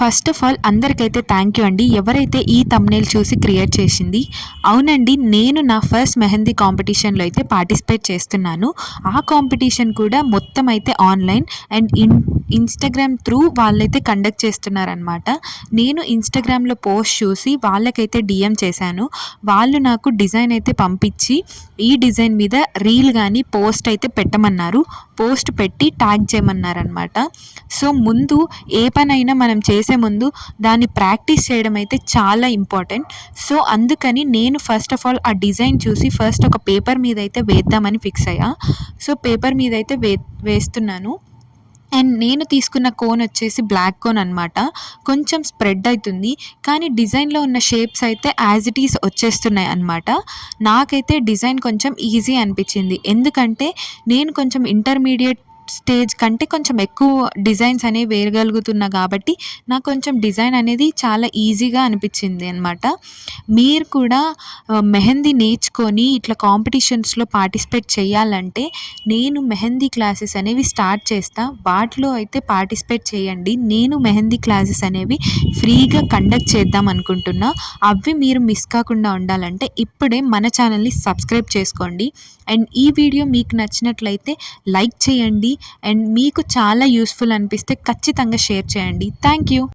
First of all అందరికైతే thank you అండి. ఎవరైతే ఈ థంబ్‌నెయిల్ చూసి క్రియేట్ చేసింది. అవునండి, నేను నా ఫస్ట్ మెహందీ కాంపిటీషన్‌లో అయితే పార్టిసిపేట్ చేస్తున్నాను. ఆ కాంపిటీషన్ కూడా మొత్తం అయితే ఆన్‌లైన్ అండ్ ఇన్‌స్టాగ్రామ్ త్రూ వాళ్ళైతే కండక్ట్ చేస్తున్నారనమాట. నేను ఇన్‌స్టాగ్రామ్‌లో పోస్ట్ చూసి వాళ్ళకైతే డీఎం చేశాను. వాళ్ళు నాకు డిజైన్ అయితే పంపించి, ఈ డిజైన్ మీద రీల్ గానీ, పోస్ట్ అయితే పెట్టమన్నారు. పోస్ట్ పెట్టి ట్యాగ్ చేయమన్నారనమాట. సో, ముందు ఏ పనైనా మనం చేసే ముందు దాన్ని ప్రాక్టీస్ చేయడం అయితే చాలా ఇంపార్టెంట్. సో, అందుకని నేను ఫస్ట్ ఆఫ్ ఆల్ ఆ డిజైన్ చూసి ఫస్ట్ ఒక పేపర్ మీద అయితే వేద్దామని ఫిక్స్ అయ్యా. సో, పేపర్ మీద అయితే వేస్తున్నాను. అండ్ నేను తీసుకున్న కోన్ వచ్చేసి బ్లాక్ కోన్ అనమాట. కొంచెం స్ప్రెడ్ అయితుంది. కానీ డిజైన్‌లో ఉన్న షేప్స్ అయితే యాజ్ ఇట్ ఈజ్ వచ్చేస్తున్నాయి అనమాట. నాకైతే డిజైన్ కొంచెం ఈజీ అనిపించింది. ఎందుకంటే నేను కొంచెం ఇంటర్మీడియేట్ స్టేజ్ కంటే కొంచెం ఎక్కువ డిజైన్స్ అనేవి వేయగలుగుతున్నా కాబట్టి నాకు కొంచెం డిజైన్ అనేది చాలా ఈజీగా అనిపించింది అనమాట. మీరు కూడా మెహందీ నేర్చుకొని ఇట్లా కాంపిటీషన్స్‌లో పార్టిసిపేట్ చేయాలంటే నేను మెహందీ క్లాసెస్ అనేవి స్టార్ట్ చేస్తా. వాటిలో అయితే పార్టిసిపేట్ చేయండి. నేను మెహందీ క్లాసెస్ అనేవి ఫ్రీగా కండక్ట్ చేద్దాం అనుకుంటున్నా. అవి మీరు మిస్ కాకుండా ఉండాలంటే ఇప్పుడే మన ఛానల్‌ని సబ్స్క్రైబ్ చేసుకోండి. అండ్ ఈ వీడియో మీకు నచ్చినట్లయితే లైక్ చేయండి. అండ్ మీకు చాలా యూజ్‌ఫుల్ అనిపిస్తే ఖచ్చితంగా షేర్ చేయండి. Thank you.